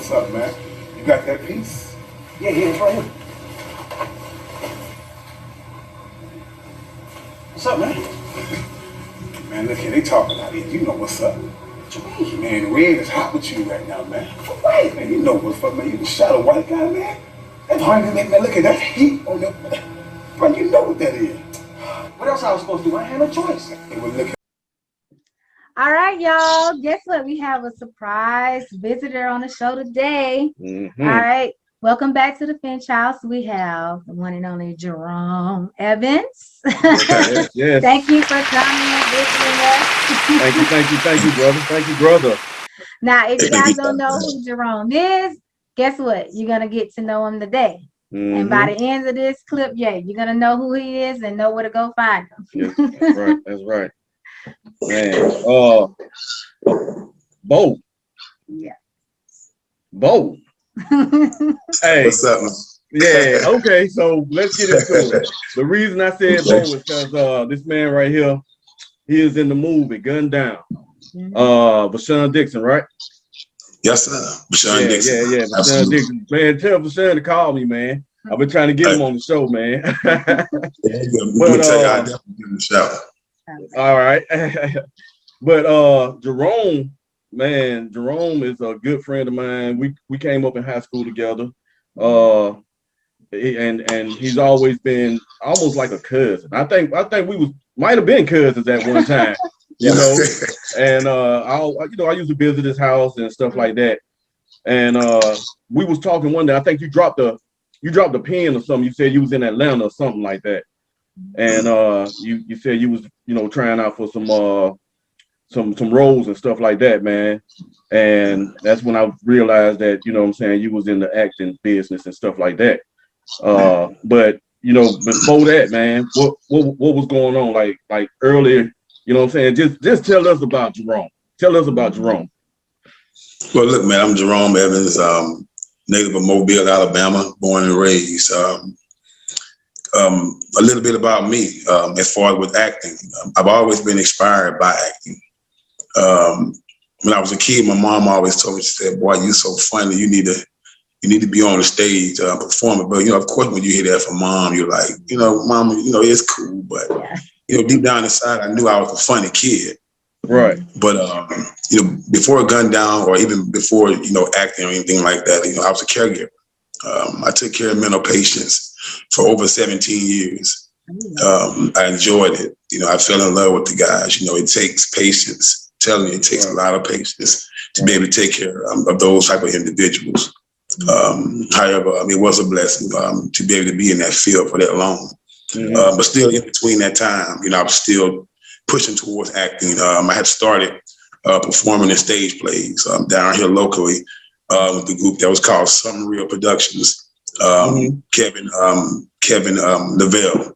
what's up, man? You got that piece? Yeah, it's right here. What's up, man? Man, look here, they talking out here. You know what's up. What you mean? Man, Red is hot with you right now, man. Right. Man, you know what's up, man. You can shot a white guy, man. That's hard to make, man. Look at that heat on that. Bro, you know what that is. What else I was supposed to do? I had no choice. Hey, well, look. All right, y'all. Guess what? We have a surprise visitor on the show today. Mm-hmm. All right. Welcome back to the Finch house. We have the one and only Jerome Evans. Yes. Thank you for coming and visiting us. Thank you, brother. Thank you, brother. Now, if you guys don't know who Jerome is, guess what? You're going to get to know him today. Mm-hmm. And by the end of this clip, you're going to know who he is and know where to go find him. Yes, that's right. That's right. Man, Bo. Yeah. Bo. Hey. What's up, man? Yeah, okay, so let's get into it. The reason I said Bo is because this man right here, he is in the movie Gun Down. Bashan Dixon, right? Yes, sir. Bashan Dixon. Yeah. Bashan Dixon. Man, tell Bashan to call me, man. I've been trying to get him on the show, man. We'll tell you, I definitely give him a shout. All right. But Jerome is a good friend of mine. We came up in high school together. And he's always been almost like a cousin. I think we might have been cousins at one time, you know. And I used to visit his house and stuff like that. And we was talking one day. I think you dropped a pen or something. You said you was in Atlanta or something like that. And you said you was, trying out for some roles and stuff like that, man. And that's when I realized that, you was in the acting business and stuff like that. But before that, man, what was going on like earlier, just tell us about Jerome. Tell us about Jerome. Well, look, man, I'm Jerome Evans, native of Mobile, Alabama, born and raised. A little bit about me, as far as with acting. I've always been inspired by acting. When I was a kid, my mom always told me, she said, "Boy, you're so funny. You need to be on the stage performing." But of course, when you hear that from mom, you're like, "Mom, it's cool." But deep down inside, I knew I was a funny kid. Right. But before Gun Down, or even before acting or anything like that, I was a caregiver. I took care of mental patients for over 17 years. I enjoyed it. I fell in love with the guys. It takes patience. Telling you, it takes a lot of patience to be able to take care of those type of individuals. However, it was a blessing to be able to be in that field for that long. But still, in between that time, I was still pushing towards acting. I had started performing in stage plays down here locally with the group that was called Some Real Productions. Kevin Lavelle,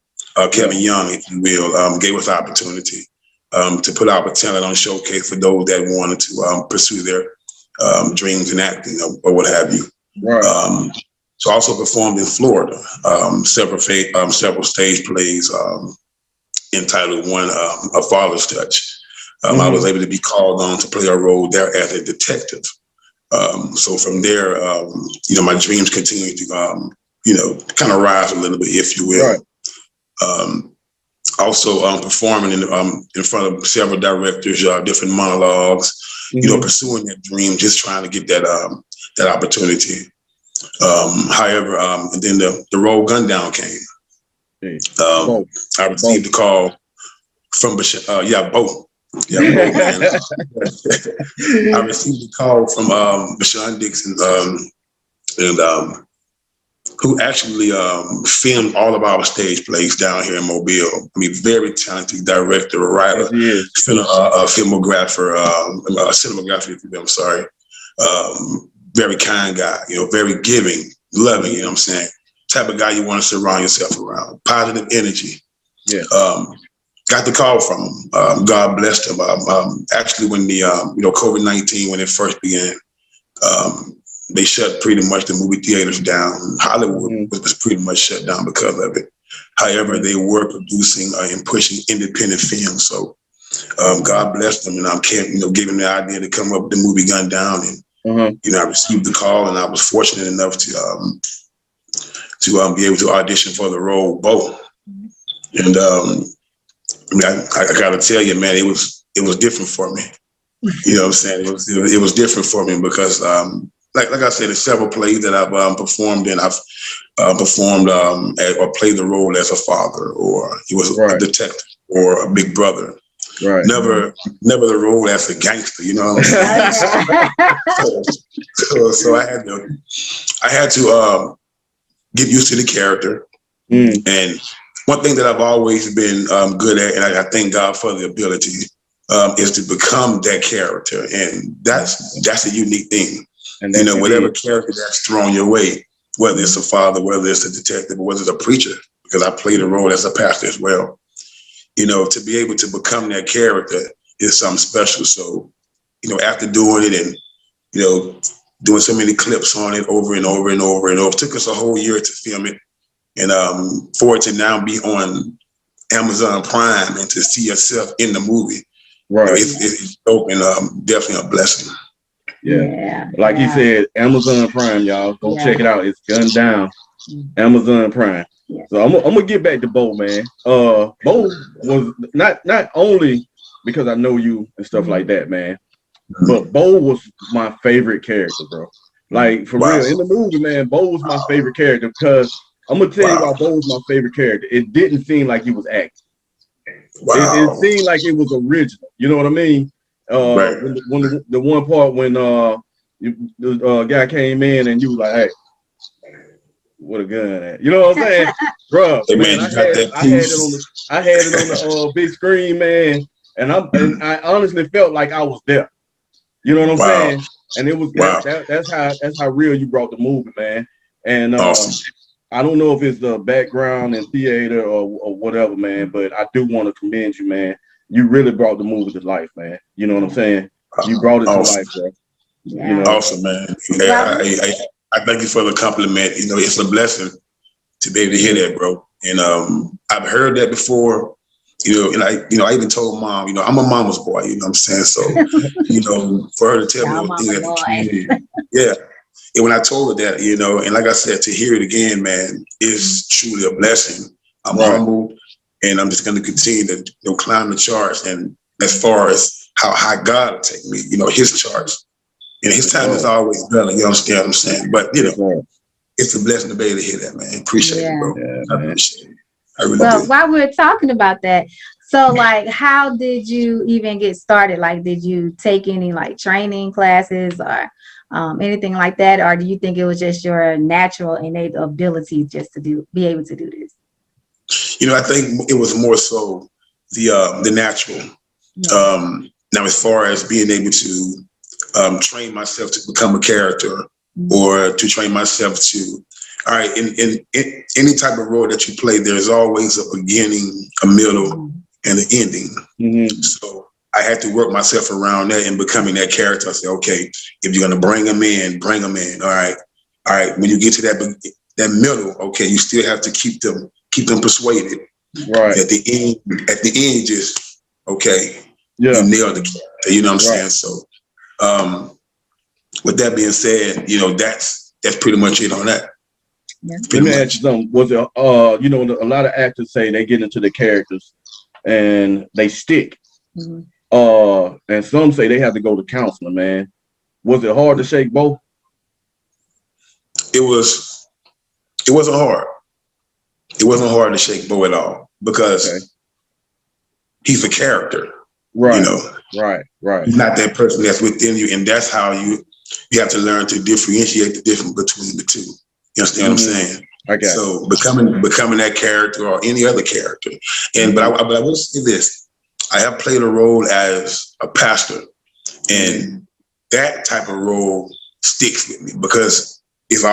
Kevin Young, if you will, gave us opportunity to put our talent on showcase for those that wanted to pursue their dreams in acting or what have you. Right. So I also performed in Florida, several stage plays entitled one, A Father's Touch. I was able to be called on to play a role there as a detective. So from there, my dreams continued to, kind of rise a little bit, if you will. Right. Also performing in front of several directors, different monologues, pursuing that dream, just trying to get that opportunity. However, and then the role Gun Down came. I received a call from Bo. Yeah, I received a call from Bashan Dixon, and who actually filmed all of our stage plays down here in Mobile. Very talented director, writer, filmographer, cinematographer, if you will, I'm sorry. Very kind guy, very giving, loving, you know what I'm saying? Type of guy you want to surround yourself around. Positive energy. Yeah. Got the call from him. God blessed him. Actually, when the COVID-19, when it first began, they shut pretty much the movie theaters down. Hollywood was pretty much shut down because of it. However, they were producing and pushing independent films. So God blessed them, and gave him the idea to come up with the movie Gun Down. And You know, I received the call, and I was fortunate enough to be able to audition for the role Bo. And I mean, I got to tell you, man, it was different for me. You know what I'm saying? It was different for me because, like I said, there's several plays that I've performed in. I've performed or played the role as a father, or he was a detective, or a big brother. Right. Never the role as a gangster. You know what I'm saying? so I had to get used to the character. And one thing that I've always been good at, and I thank God for the ability, is to become that character, and that's a unique thing. And you know, whatever character that's thrown your way, whether it's a father, whether it's a detective, or whether it's a preacher, because I played a role as a pastor as well. You know, to be able to become that character is something special. So, you know, after doing it and, you know, doing so many clips on it over and over and over and over, it took us a whole year to film it. And for it to now be on Amazon Prime and to see yourself in the movie, right? You know, it's dope and definitely a blessing. Yeah. Like he said, Amazon Prime, y'all. Go check it out. It's Gunned Down. Amazon Prime. Yeah. So I'm gonna get back to Bo, man. Bo was not only because I know you and stuff like that, man, but Bo was my favorite character, bro. Like for real, in the movie, man, Bo was my favorite character because I'm gonna tell you why Bo was my favorite character. It didn't seem like he was acting. It seemed like it was original. You know what I mean? When the one part when the guy came in and you was like, hey, what a gun at. You know what I'm saying? Bro, man, I had it on the big screen, man. And I honestly felt like I was there. You know what I'm saying? And it was that's how real you brought the movie, man. And I don't know if it's the background in theater or whatever, man, but I do want to commend you, man. You really brought the movie to life, man. You know what I'm saying? You brought it to life, bro. Yeah. You know? Awesome, man. Yeah, I thank you for the compliment. You know, it's a blessing to be able to hear that, bro. And I've heard that before. You know, and I even told Mom, you know, I'm a mama's boy. You know what I'm saying? So, you know, for her to tell me those things at the community, yeah. And when I told her that, you know, and like I said, to hear it again, man, is truly a blessing. I'm humbled, and I'm just going to continue to climb the charts. And as far as how high God will take me, you know, His charts, and His time is always better. You understand what I'm saying? But you know, it's a blessing to be able to hear that, man. Appreciate it, bro. I appreciate it. I really do. While we're talking about that, so like, how did you even get started? Like, did you take any like training classes or anything like that, or do you think it was just your natural innate ability just to be able to do this? You know, I think it was more so the natural. Now, as far as being able to train myself to become a character, or to train myself to, all right, in any type of role that you play, there's always a beginning, a middle, and an ending. So I had to work myself around that and becoming that character. I said, okay, if you're gonna bring them in, bring them in. All right. When you get to that middle, okay, you still have to keep them persuaded. Right. At the end, just okay. Yeah. You nailed the character. You know what I'm saying? So, with that being said, you know, that's pretty much it on that. Let me ask you something. Was it, you know, a lot of actors say they get into the characters and they stick. And some say they have to go to counseling, man. Was it hard to shake Bo? It wasn't hard. It wasn't hard to shake Bo at all because he's a character. Right. You know, right. He's not that person that's within you, and that's how you have to learn to differentiate the difference between the two. You understand what I'm saying? Okay. So becoming that character or any other character, but I will say this: I have played a role as a pastor, and that type of role sticks with me because it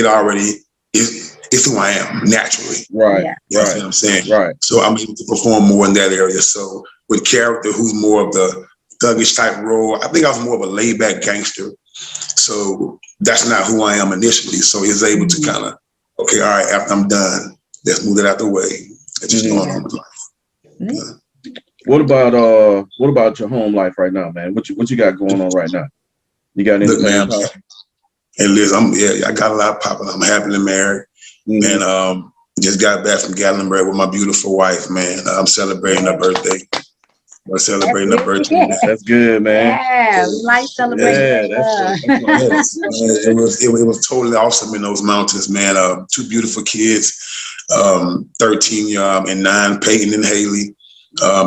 already is. It's who I am naturally. Right. You know what I'm saying? Right. So I'm able to perform more in that area. So with character who's more of the thuggish type role, I think I was more of a laid back gangster. So that's not who I am initially. So he's able to kind of, okay, all right, after I'm done, let's move it out the way. It's just going on with life. What about your home life right now, man? What you got going on right now? You got Look, anything? man, and Liz, I got a lot popping. I'm happily married. Mm-hmm. Man, just got back from Gatlinburg with my beautiful wife, man. I'm celebrating her birthday. We're celebrating her birthday. That's good, man. Yeah, we like celebrating. Yeah, that's Yes, man, it was totally awesome in those mountains, man. Two beautiful kids, 13 and 9, Peyton and Haley.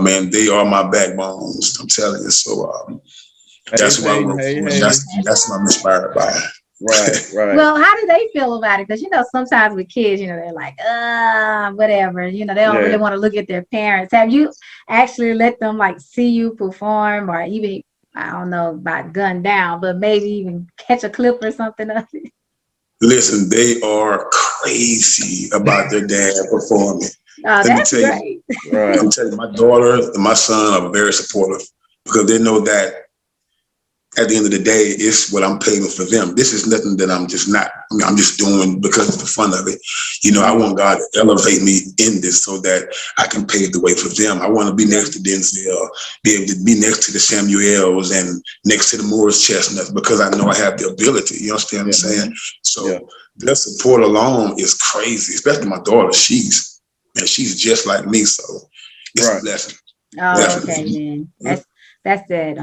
Man, they are my backbones. I'm telling you. So that's who I work for. That's what I'm inspired by. Right. Well, how do they feel about it? Because sometimes with kids, they're like, whatever. They don't really want to look at their parents. Have you actually let them like see you perform, or even, I don't know about gun down, but maybe even catch a clip or something of it? Listen, they are crazy about their dad performing. Oh, that's great. Right. I'm telling you, my daughter and my son are very supportive because they know that at the end of the day, it's what I'm paying for them. This is nothing that I'm just not. I'm just doing because of the fun of it. I want God to elevate me in this so that I can pave the way for them. I want to be next to Denzel, be able to be next to the Samuels and next to the Morris Chestnuts because I know I have the ability. You understand what I'm saying? So their support alone is crazy, especially my daughter. She's just like me. So it's a blessing. Oh, okay, then. That's that,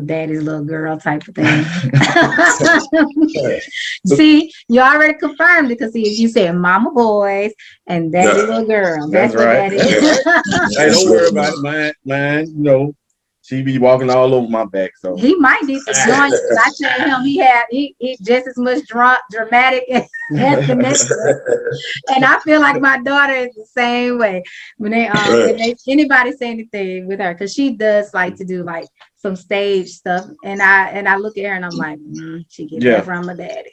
daddy's little girl type of thing. See, you already confirmed it because you said mama boys and daddy little girl. That's what right. that is. Hey, don't worry about it. Mine, she be walking all over my back. So he might need to join you. I tell him he just as much dramatic as the next one. And I feel like my daughter is the same way. When anybody say anything with her, because she does like to do like some stage stuff, and I look at her and I'm like, she get that from her daddy.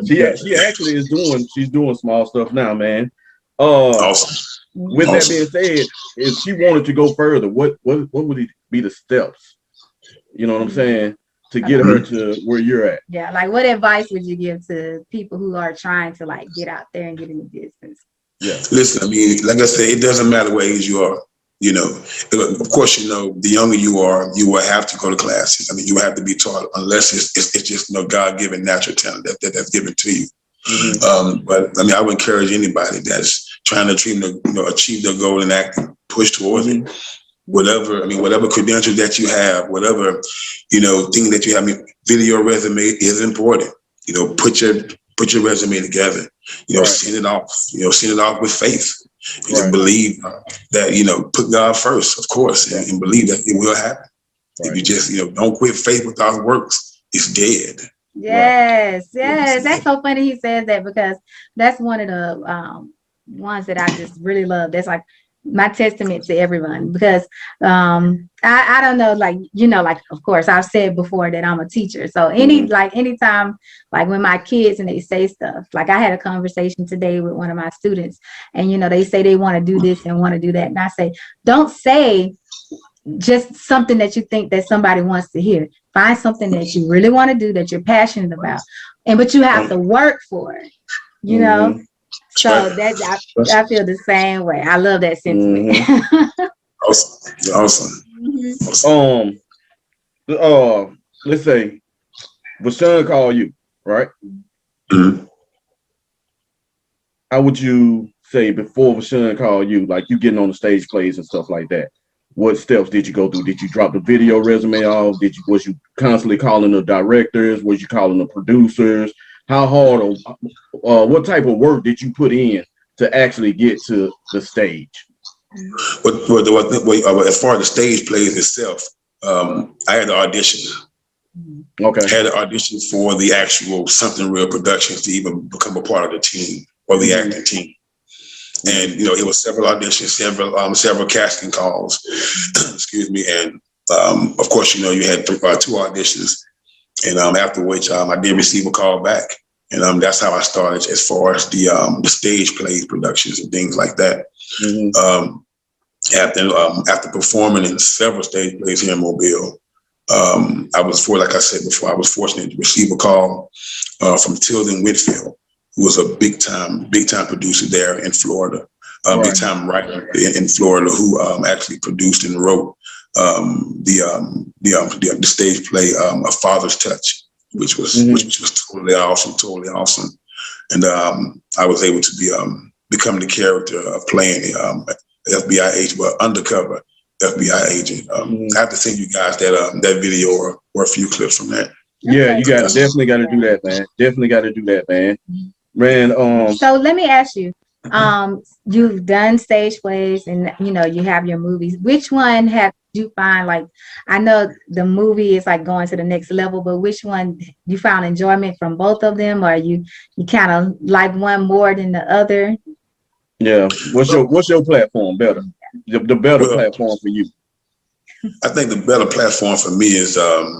She actually is doing small stuff now, man. Awesome. With that being said, if she wanted to go further, what would be the steps? You know what I'm saying? To get her to where you're at. Yeah, like what advice would you give to people who are trying to like get out there and get in the business? Yeah. Listen, like I said, it doesn't matter what age you are. Of course, the younger you are, you will have to go to classes. You have to be taught, unless it's just God-given natural talent that's given to you. Mm-hmm. But I would encourage anybody that's trying to achieve their goal and push towards it. Whatever credentials that you have, whatever thing that you have, video resume is important. Put your resume together. Send it off. Send it off with faith. Believe that put God first, of course, and believe that it will happen. If you just don't quit faith without works, it's dead. Yes. That's so funny he says that, because that's one of the ones that I just really love. That's like my testament to everyone, because I don't know, like of course I've said before that I'm a teacher, so anytime like when my kids and they say stuff, like I had a conversation today with one of my students, and they say they want to do this and want to do that, and I say, don't say just something that you think that somebody wants to hear. Find something that you really want to do, that you're passionate about, but you have to work for it, So that I feel the same way. I love that sentiment. Awesome. Let's say Vashawn call you, right? Mm-hmm. How would you say before Vashawn call you, like you getting on the stage plays and stuff like that? What steps did you go through? Did you drop the video resume off? Was you constantly calling the directors? Was you calling the producers? How hard or what type of work did you put in to actually get to the stage? As far as the stage plays itself, I had to audition. Okay. I had to audition for the actual Something Real Productions to even become a part of the team or the acting team. And it was several auditions, several casting calls. Excuse me. And of course, you had two auditions. And after which I did receive a call back, and that's how I started as far as the stage plays, productions, and things like that. Mm-hmm. After performing in several stage plays here in Mobile, like I said before, I was fortunate to receive a call from Tilden Whitfield, who was a big time producer there in Florida, big time writer in Florida, who actually produced and wrote the stage play A Father's Touch, which was totally awesome. And I was able to become the character of playing the FBI agent, well, undercover FBI agent. I have to send you guys that video or a few clips from that. Yeah, you definitely got to do that, man. Definitely got to do that, man. Man, so let me ask you, you've done stage plays and you have your movies. Which one have you find, like, I know the movie is like going to the next level, but which one you found enjoyment from both of them, or you kind of like one more than the other? Yeah. What's your platform better? The better platform for you? I think the better platform for me is I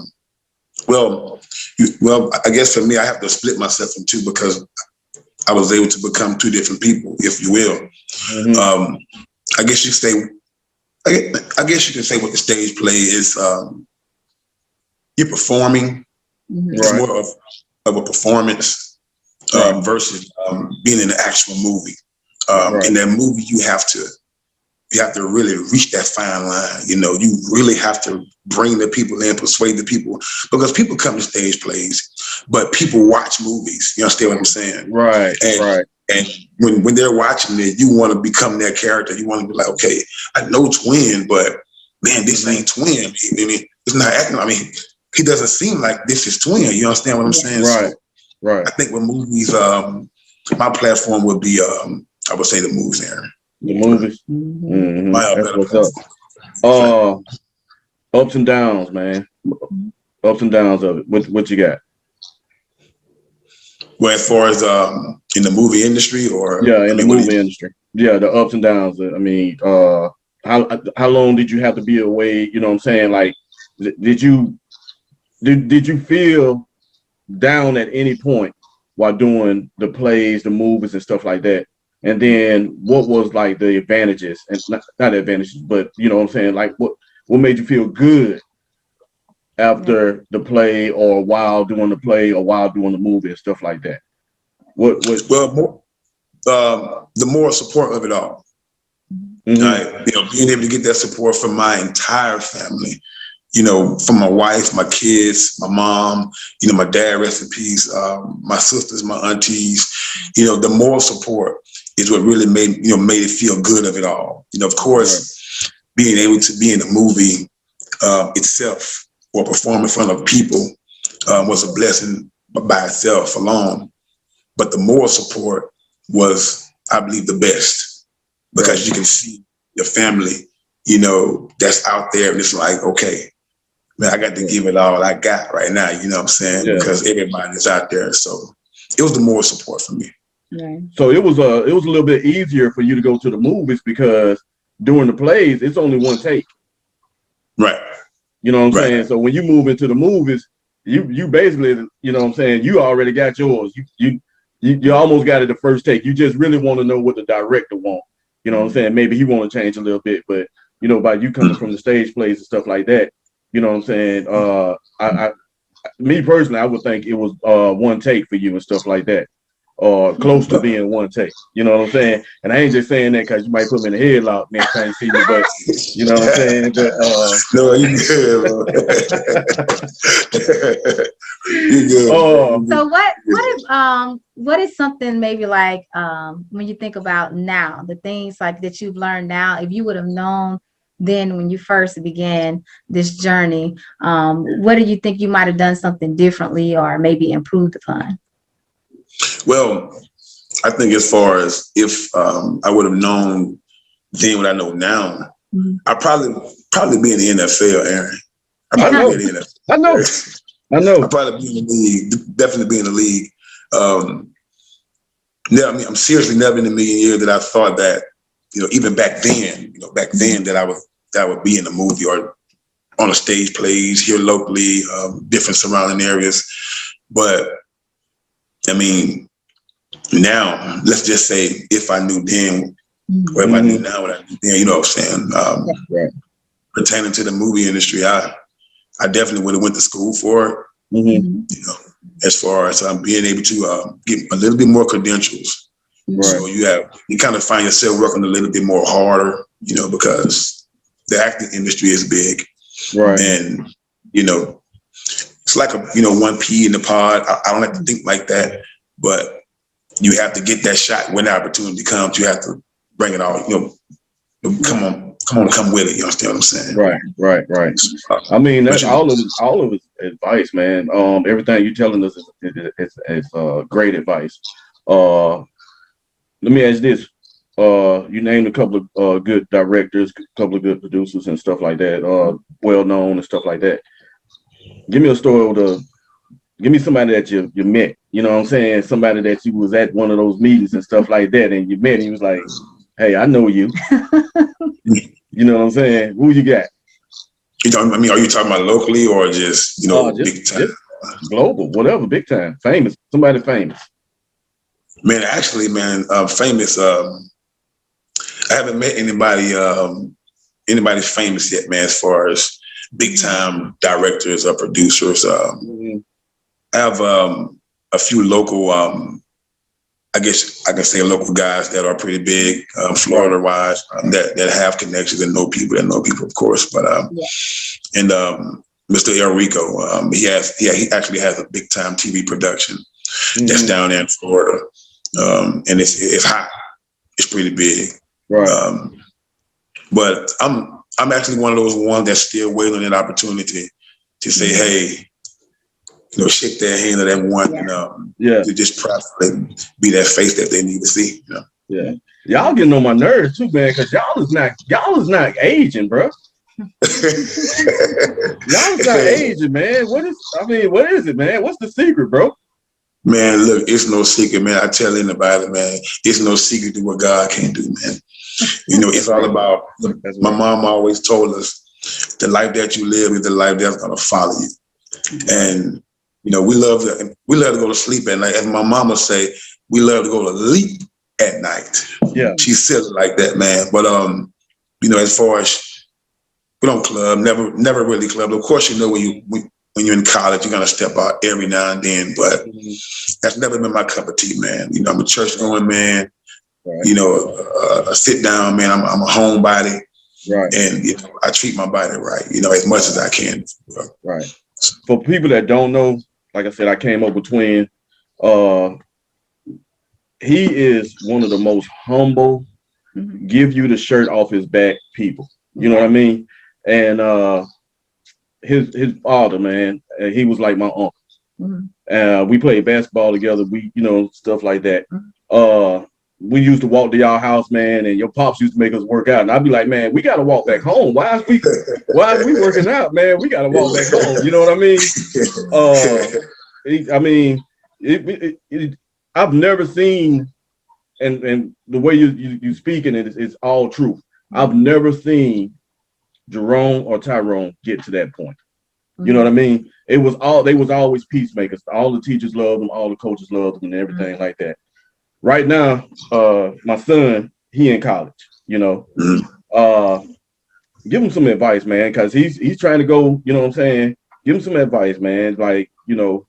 guess for me, I have to split myself in two because I was able to become two different people, if you will. I guess you say, I guess you can say what the stage play is. You're performing. It's more of a performance versus being in the actual movie. In that movie, you have to really reach that fine line. You really have to bring the people in, persuade the people, because people come to stage plays, but people watch movies. You understand what I'm saying? Right. And when they're watching it, you want to become their character. You want to be like, okay, I know Twin, but man, this ain't Twin. I mean, it's not acting. I mean, he doesn't seem like this is Twin. You understand what I'm saying? Right. Right. I think with movies, my platform would be, I would say the movies, Aaron. The movies. That's what's up. Ups and downs, man. Ups and downs of it. What you got? Well, as far as in the movie industry, or in the movie industry, the ups and downs. I mean, how long did you have to be away? You know what I'm saying? Like, did you feel down at any point while doing the plays, the movies, and stuff like that? And then what was like the advantages, and not advantages, but you know what I'm saying? Like, what made you feel good after the play, or while doing the play, or while doing the movie and stuff like that? Well, the moral support of it all. Being able to get that support from my entire family, from my wife, my kids, my mom, my dad, rest in peace, my sisters, my aunties, the moral support is what really made it feel good of it all. Of course, being able to be in a movie itself or perform in front of people was a blessing by itself alone. But the moral support was, I believe, the best, because you can see your family, that's out there, and it's like, okay, man, I got to give it all I got right now. You know what I'm saying? Yeah. Because everybody's out there. So it was the moral support for me. Right. So it was a little bit easier for you to go to the movies, because during the plays, it's only one take. Right. You know what I'm saying? So when you move into the movies, you basically, you know what I'm saying, you already got yours. You almost got it the first take. You just really want to know what the director wants. You know what I'm saying? Maybe he want to change a little bit, but by you coming from the stage plays and stuff like that, you know what I'm saying? Me personally, I would think it was one take for you and stuff like that, or close to being one take. You know what I'm saying? And I ain't just saying that because you might put me in a headlock next time you see me, but you know what I'm saying? But, no, you good, bro. You good. So what is something maybe like when you think about now, the things like that you've learned now, if you would have known then when you first began this journey, what do you think you might have done something differently or maybe improved upon? Well, I think as far as if I would have known then what I know now, I'd probably be in the NFL, Aaron. I'd probably be in the NFL. I know. I'd probably be in the league, definitely be in the league. I'm seriously never in a million years that I thought that, even back then, that I would be in a movie or on a stage plays here locally, different surrounding areas. But I mean, now let's just say if I knew then, or if I knew now what I knew then, you know what I'm saying? Pertaining to the movie industry, I definitely would have went to school for it. As far as being able to get a little bit more credentials. So you kind of find yourself working a little bit more harder, because the acting industry is big, Right. and you know, it's like a one pea in the pod. I don't like to think like that, but you have to get that shot when the opportunity comes. You have to bring it all. Come with it. You understand what I'm saying? Right. I mean, that's all of his advice, man. Everything you're telling us is great advice. Let me ask this. You named a couple of good directors, a couple of good producers and stuff like that, well known and stuff like that. Give me a story give me somebody that you met, you know what I'm saying? Somebody that you was at one of those meetings and stuff like that, and you met and he was like, hey, I know you. You know what I'm saying? Who you got? Are you talking about locally or just big time? Just global, whatever, big time, famous, somebody famous. Man, actually, famous. I haven't met anybody famous yet, man. As far as big time directors or producers, I have a few local. I guess I can say local guys that are pretty big, Florida wise, that have connections and know people, of course. But and Mr. El Rico, he actually has a big time TV production that's down there in Florida, and it's hot. It's pretty big. Right. But I'm actually one of those ones that's still waiting on an opportunity to say, hey, shake their hand at that one, to just probably be that face that they need to see. Yeah, y'all getting on my nerves too, man, because y'all is not aging, bro. Y'all is not aging, man. What is it, man? What's the secret, bro? Man, look, it's no secret, man. I tell anybody, man, it's no secret to what God can do, man. It's all about. My mom always told us, the life that you live is the life that's gonna follow you, and we love to go to sleep at night. As my mama say, we love to go to leap at night. Yeah, she said it like that, man. But as far as we don't club, never really club. Of course, when you're in college, you're gonna step out every now and then. But that's never been my cup of tea, man. I'm a church going man. Right. A sit down man. I'm a homebody. Right. And I treat my body right. As much as I can. Right. For people that don't know, like I said, I came up with Twin. He is one of the most humble, give you the shirt off his back people. You know what I mean? And his father, man, he was like my uncle. We played basketball together. We, stuff like that. We used to walk to y'all house, man, and your pops used to make us work out. And I'd be like, man, we got to walk back home. Why is we working out, man? We got to walk back home. You know what I mean? I've never seen, and the way you speaking it is all truth. I've never seen Jerome or Tyrone get to that point. You know what I mean? They was always peacemakers. All the teachers loved them, all the coaches loved them, and everything like that. Right now, my son, he in college, give him some advice, man, because he's trying to go, you know what I'm saying? Give him some advice, man. Like, he want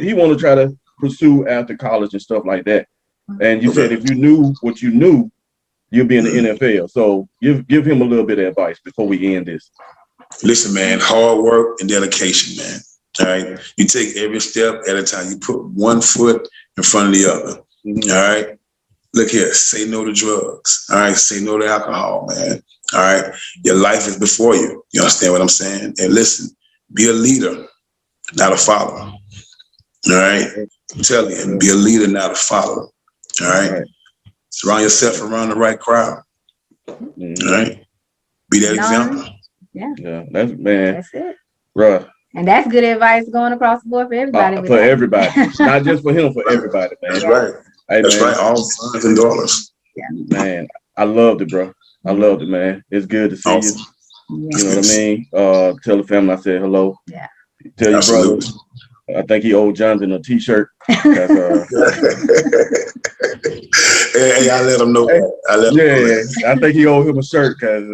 to try to pursue after college and stuff like that. And you said if you knew what you knew, you'd be in the NFL. So give him a little bit of advice before we end this. Listen, man, hard work and dedication, man. All right. You take every step at a time. You put one foot in front of the other. All right. Look here. Say no to drugs. All right. Say no to alcohol, man. All right. Your life is before you. You understand what I'm saying? And listen, be a leader, not a follower. All right. I'm telling you, be a leader, not a follower. All right. Surround yourself around the right crowd. All right. Be that example. Yeah. That's it. Bruh. And that's good advice going across the board for everybody. For everybody. Not just for him, for everybody, man. That's right. Hey, that's right. All sons and daughters. Yeah. Man, I loved it, bro. I loved it, man. It's good to see you. You know what I mean? Tell the family I said hello. Yeah. Tell your brother. I think he owed Jonathan a t-shirt. Hey, I let him know. I think he owed him a shirt because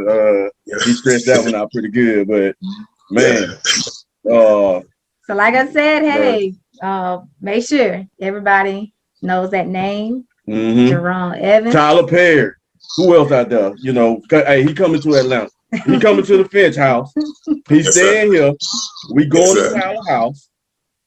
he stretched that one out pretty good. But man, so like I said, hey, make sure everybody knows that name, Jerome Evans, Tyler Perry. Who else out there? Hey, he coming to Atlanta. He coming to the Finch house. He's Yes, staying here. We going Yes, to sir. our house.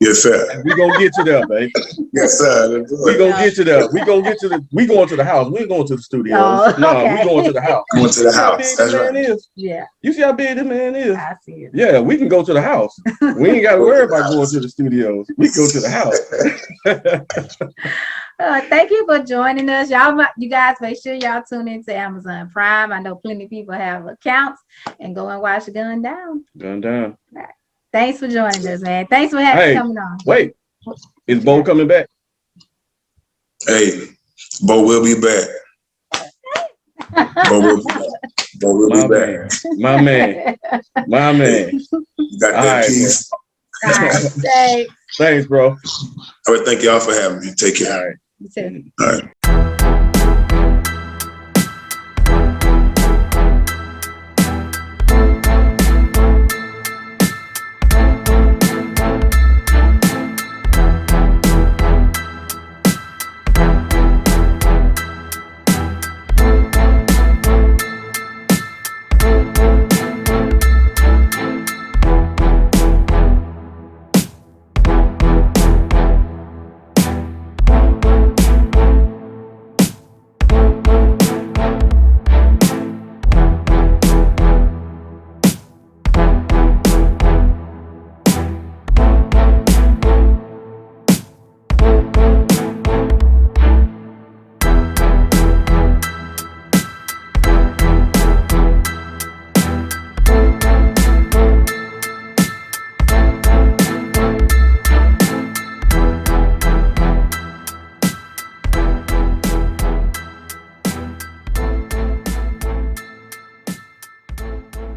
Yes, sir. We gonna get you there, babe. Yes, sir. We gonna get you there. We going to the house. We ain't going to the studios. Oh, No, okay. we going to the house. Going to You the see how house. big That's this man right. is? Yeah, You see how big this man is? I see it. Yeah, we can go to the house. We ain't got to worry about going to the studios. We go to the house. Thank you for joining us. You guys make sure y'all tune into Amazon Prime. I know plenty of people have accounts, and go and watch Gun Down. Gun down. Thanks for joining us, man. Thanks for coming on. Wait, is Bo coming back? Hey, Bo will be back. Bo will be back. Bo will be back. My man. You got that piece. All right, thanks. Thanks, bro. All right, thank y'all for having me. Take care. All right. You too. All right.